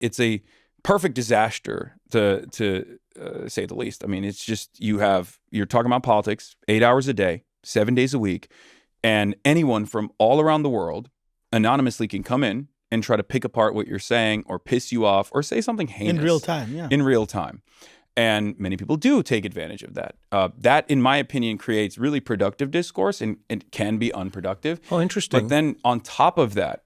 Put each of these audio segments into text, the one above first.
it's a perfect disaster to say the least. I mean, it's just you're talking about politics 8 hours a day, 7 days a week, and anyone from all around the world anonymously can come in and try to pick apart what you're saying or piss you off or say something heinous. In real time, yeah. In real time. And many people do take advantage of that. That, in my opinion, creates really productive discourse, and it can be unproductive. Oh, interesting. But then on top of that,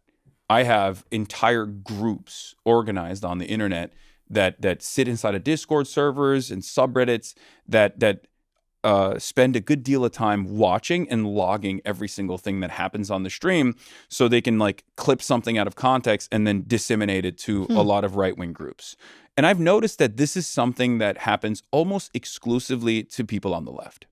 I have entire groups organized on the internet that sit inside of Discord servers and subreddits that spend a good deal of time watching and logging every single thing that happens on the stream, so they can like clip something out of context and then disseminate it to a lot of right-wing groups. And I've noticed that this is something that happens almost exclusively to people on the left.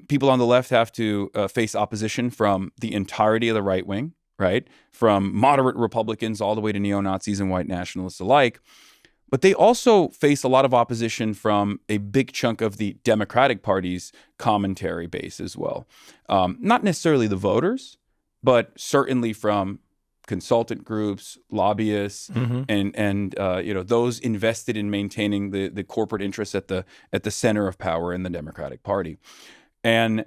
People on the left have to face opposition from the entirety of the right wing, right? From moderate Republicans all the way to neo-Nazis and white nationalists alike. But they also face a lot of opposition from a big chunk of the Democratic Party's commentary base as well. Not necessarily the voters, but certainly from consultant groups, lobbyists, and those invested in maintaining the corporate interests at the center of power in the Democratic Party. And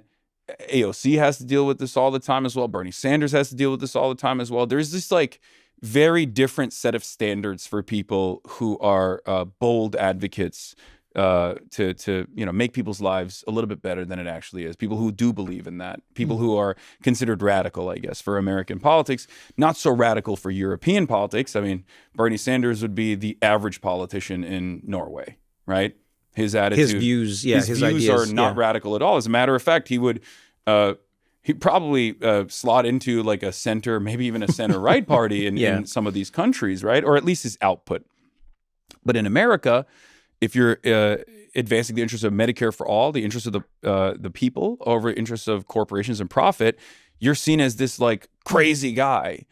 AOC has to deal with this all the time as well. Bernie Sanders has to deal with this all the time as well. There's this like very different set of standards for people who are bold advocates to make people's lives a little bit better than it actually is. People who do believe in that. People who are considered radical, I guess, for American politics. Not so radical for European politics. I mean, Bernie Sanders would be the average politician in Norway, right? His attitude, his views ideas are not radical at all. As a matter of fact, he'd probably slot into like a center, maybe even a center-right party in some of these countries, right? Or at least his output. But in America, if you're advancing the interests of Medicare for all, the interests of the people over interests of corporations and profit, you're seen as this like crazy guy.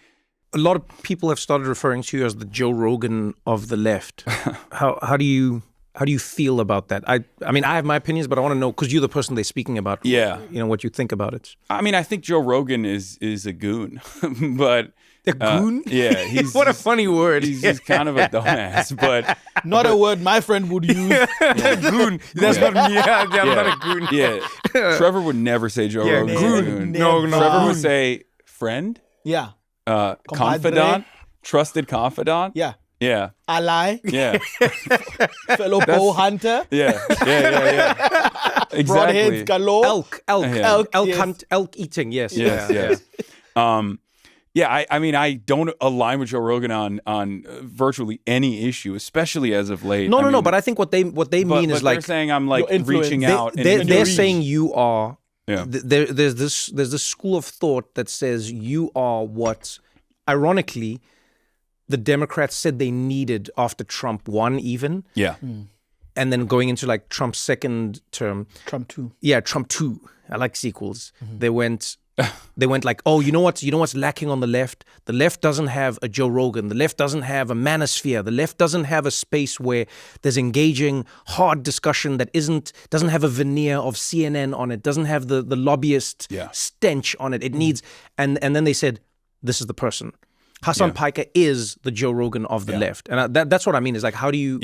A lot of people have started referring to you as the Joe Rogan of the left. How do you feel about that? I mean, I have my opinions, but I want to know, because you're the person they're speaking about. Yeah. What you think about it. I mean, I think Joe Rogan is a goon, but a goon? Yeah, he's what a funny word. He's kind of a dumbass, but not a word my friend would use. Goon. That's not me. I'm not a goon. Yeah, Trevor would never say Joe Rogan. Goon. No. Trevor would say friend. Yeah. Confidant. Trusted confidant. Yeah. Yeah. Ally. Yeah. Fellow bow hunter. Yeah. Exactly. Broadheads galore. Elk eating. Yes. I mean, I don't align with Joe Rogan on virtually any issue, especially as of late. No. But I think what they mean is like they're saying I'm like reaching out. They're saying you are. Yeah. There's this school of thought that says you are what, ironically, the Democrats said they needed after Trump won even. Yeah. And then going into like Trump's second term. Trump 2. Yeah, Trump 2. I like sequels. They went like, oh, you know what's lacking on the left? The left doesn't have a Joe Rogan. The left doesn't have a manosphere. The left doesn't have a space where there's engaging, hard discussion that doesn't have a veneer of CNN on it, doesn't have the lobbyist stench on it. It needs, and then they said, this is the person. Hasan Piker is the Joe Rogan of the left. And that's what I mean is like, how do you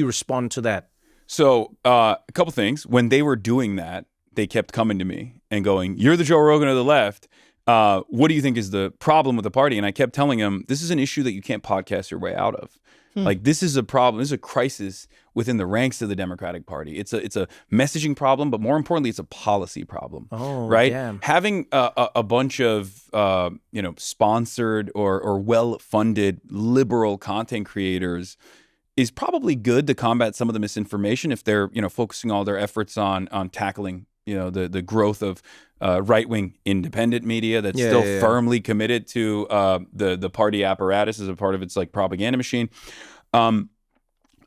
respond to that? So a couple things. When they were doing that, they kept coming to me and going, you're the Joe Rogan of the left. What do you think is the problem with the party? And I kept telling them, this is an issue that you can't podcast your way out of. Like, this is a problem. This is a crisis within the ranks of the Democratic Party. It's a messaging problem, but more importantly, it's a policy problem. Oh, right? Damn. Having a bunch of sponsored or well-funded liberal content creators is probably good to combat some of the misinformation if they're focusing all their efforts on tackling the growth of right-wing independent media that's still firmly committed to the party apparatus as a part of its like propaganda machine.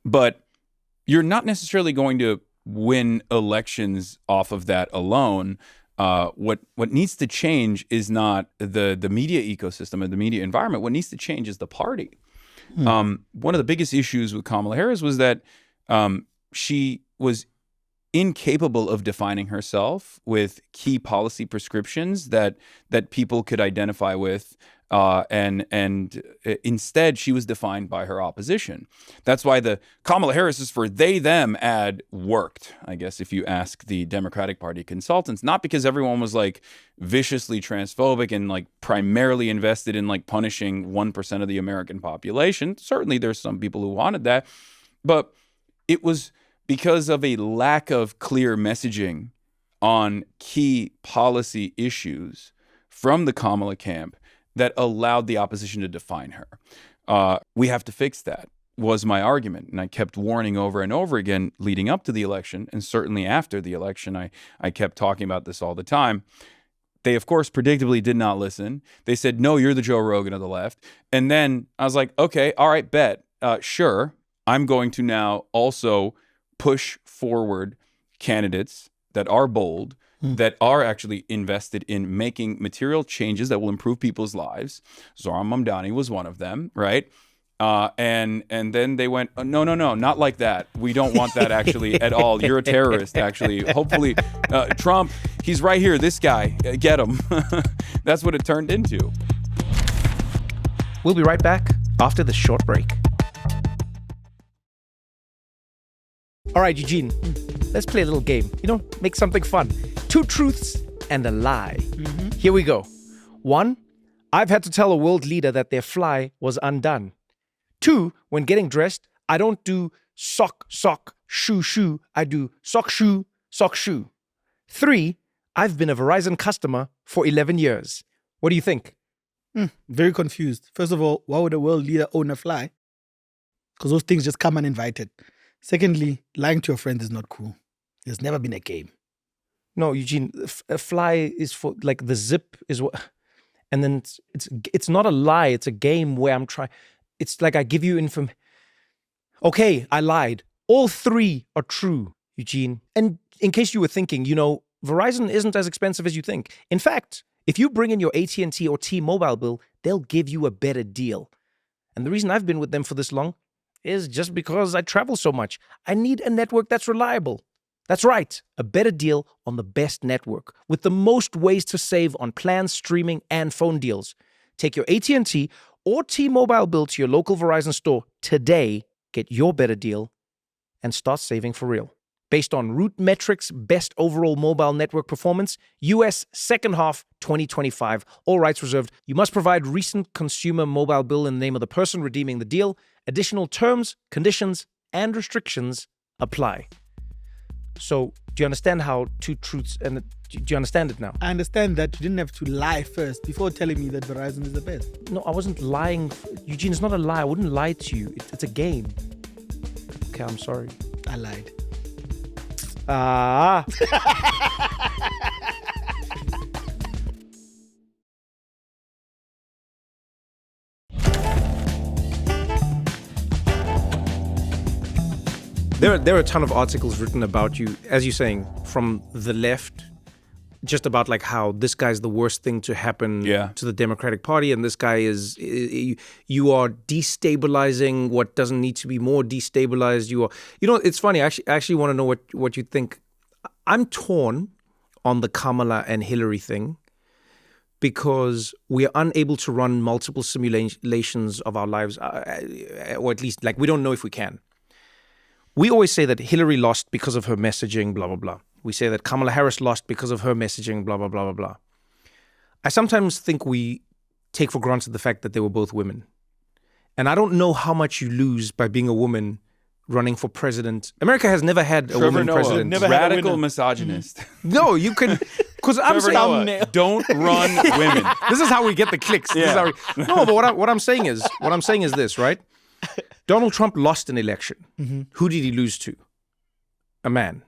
But you're not necessarily going to win elections off of that alone. What needs to change is not the media ecosystem and the media environment. What needs to change is the party. One of the biggest issues with Kamala Harris was that she was incapable of defining herself with key policy prescriptions that people could identify with And instead, she was defined by her opposition. That's why the Kamala Harris is for they, them ad worked, I guess, if you ask the Democratic Party consultants, not because everyone was like viciously transphobic and like primarily invested in like punishing 1% of the American population. Certainly there's some people who wanted that, but it was because of a lack of clear messaging on key policy issues from the Kamala camp that allowed the opposition to define her. We have to fix that, was my argument. And I kept warning over and over again leading up to the election, and certainly after the election, I kept talking about this all the time. They, of course, predictably did not listen. They said, no, you're the Joe Rogan of the left. And then I was like, okay, all right, bet. Sure, I'm going to now also push forward candidates that are bold, that are actually invested in making material changes that will improve people's lives. Zohran Mamdani was one of them, right? And then they went, no, not like that. We don't want that actually at all. You're a terrorist, actually. Hopefully, Trump, he's right here. This guy, get him. That's what it turned into. We'll be right back after this short break. All right, Eugene, let's play a little game. Make something fun. 2 truths and a lie. Here we go. 1, I've had to tell a world leader that their fly was undone. 2, when getting dressed, I don't do sock, shoe. I do sock, shoe. 3, I've been a Verizon customer for 11 years. What do you think? Very confused. First of all, why would a world leader own a fly? Because those things just come uninvited. Secondly, lying to your friends is not cool. There's never been a game. No, Eugene, a fly is for, like, the zip is what, and then it's not a lie. It's a game where I'm trying. It's like I give you information. Okay, I lied. All 3 are true, Eugene. And in case you were thinking, Verizon isn't as expensive as you think. In fact, if you bring in your AT&T or T-Mobile bill, they'll give you a better deal. And the reason I've been with them for this long is just because I travel so much. I need a network that's reliable. That's right, a better deal on the best network with the most ways to save on plans, streaming, and phone deals. Take your AT&T or T-Mobile bill to your local Verizon store today, get your better deal, and start saving for real. Based on Root Metrics' best overall mobile network performance, US second half 2025, all rights reserved. You must provide recent consumer mobile bill in the name of the person redeeming the deal. Additional terms, conditions, and restrictions apply. So, do you understand how 2 truths and do you understand it now? I understand that you didn't have to lie first before telling me that Verizon is the best. No, I wasn't lying. Eugene, it's not a lie. I wouldn't lie to you. It's a game. Okay, I'm sorry. I lied. There are a ton of articles written about you, as you're saying, from the left, just about like how this guy's the worst thing to happen to the Democratic Party, and this guy is, you are destabilizing what doesn't need to be more destabilized. It's funny. I actually want to know what you think. I'm torn on the Kamala and Hillary thing because we are unable to run multiple simulations of our lives, or at least like we don't know if we can. We always say that Hillary lost because of her messaging, blah, blah, blah. We say that Kamala Harris lost because of her messaging, blah, blah, blah, blah, blah. I sometimes think we take for granted the fact that they were both women. And I don't know how much you lose by being a woman running for president. America has never had a woman president. Never radical misogynist. No, you can, because I'm saying, don't run women. This is how we get the clicks. Yeah. No, but what I'm saying is this, right? Donald Trump lost an election. Mm-hmm. Who did he lose to? A man.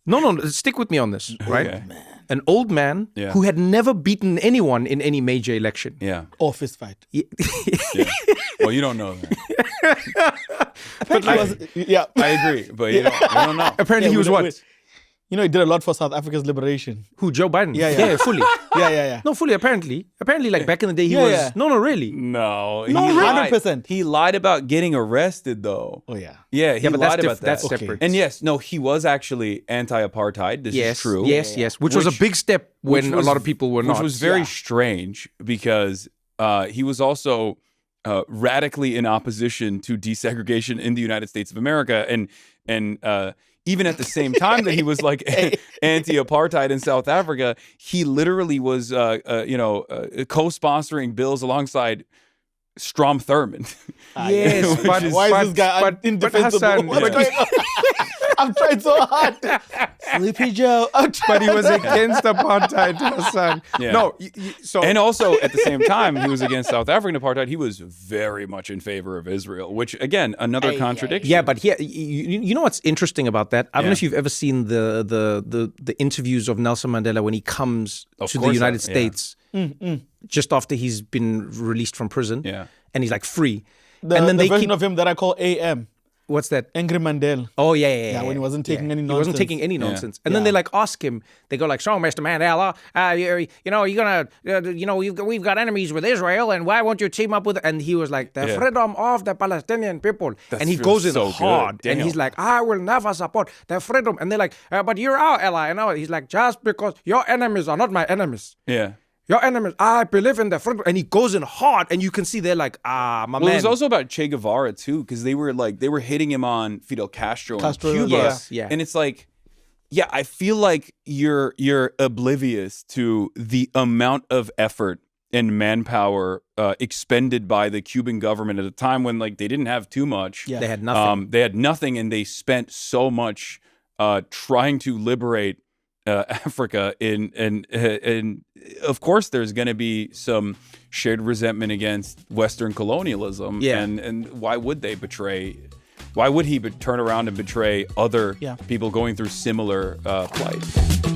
No, stick with me on this, right? Okay. An old man who had never beaten anyone in any major election. Yeah. Or fist fight. Yeah. Well, you don't know that. I agree, but you don't know. Apparently he was what? You know, he did a lot for South Africa's liberation. Who, Joe Biden? Yeah. fully. Yeah. No, fully, apparently. Apparently, like back in the day, he Yeah, was... yeah. No, really. No, No, he lied. 100%. He lied about getting arrested, though. Oh, yeah. Yeah, he But lied about that. that's separate. And yes, no, he was actually anti-apartheid. This is true. Yes. Which was a big step when a lot of people were not. Which was very strange because he was also radically in opposition to desegregation in the United States of America. And even at the same time that he was like anti-apartheid in South Africa, he literally was, co-sponsoring bills alongside Strom Thurmond. Yes, but Why is this guy indefensible? Hassan, What's going on? I'm trying so hard. Sleepy Joe. but he was against apartheid, Hassan. Yeah. No, so And also, at the same time, he was against South African apartheid. He was very much in favor of Israel, which, again, another contradiction. yeah, but here, you know what's interesting about that? I don't know if you've ever seen the interviews of Nelson Mandela when he comes to the United States just after he's been released from prison. Yeah. And he's like free. And then the version of him that I call AM. What's that? Angry Mandela. Oh, yeah. When he wasn't taking any He nonsense. wasn't taking any nonsense. And then they like ask him, they go like, so Mr. Mandela, you're going to, we've got enemies with Israel and why won't you team up with, and he was like, the freedom of the Palestinian people. And he goes in so hard good. and he's like, I will never support the freedom. And they're like, but you're our ally. And he's like, just because your enemies are not my enemies. Yeah. Your enemies, I believe in the freedom. And he goes in hard and you can see they're like, my man. Well, it was also about Che Guevara too, because they were hitting him on Fidel Castro and Cuba. Yeah. And it's like, yeah, I feel like you're oblivious to the amount of effort and manpower expended by the Cuban government at a time when like they didn't have too much. They had nothing. They had nothing, and they spent so much trying to liberate Africa. And of course, there's going to be some shared resentment against Western colonialism. Yeah. And why would they betray? Why would he turn around and betray other people going through similar plight?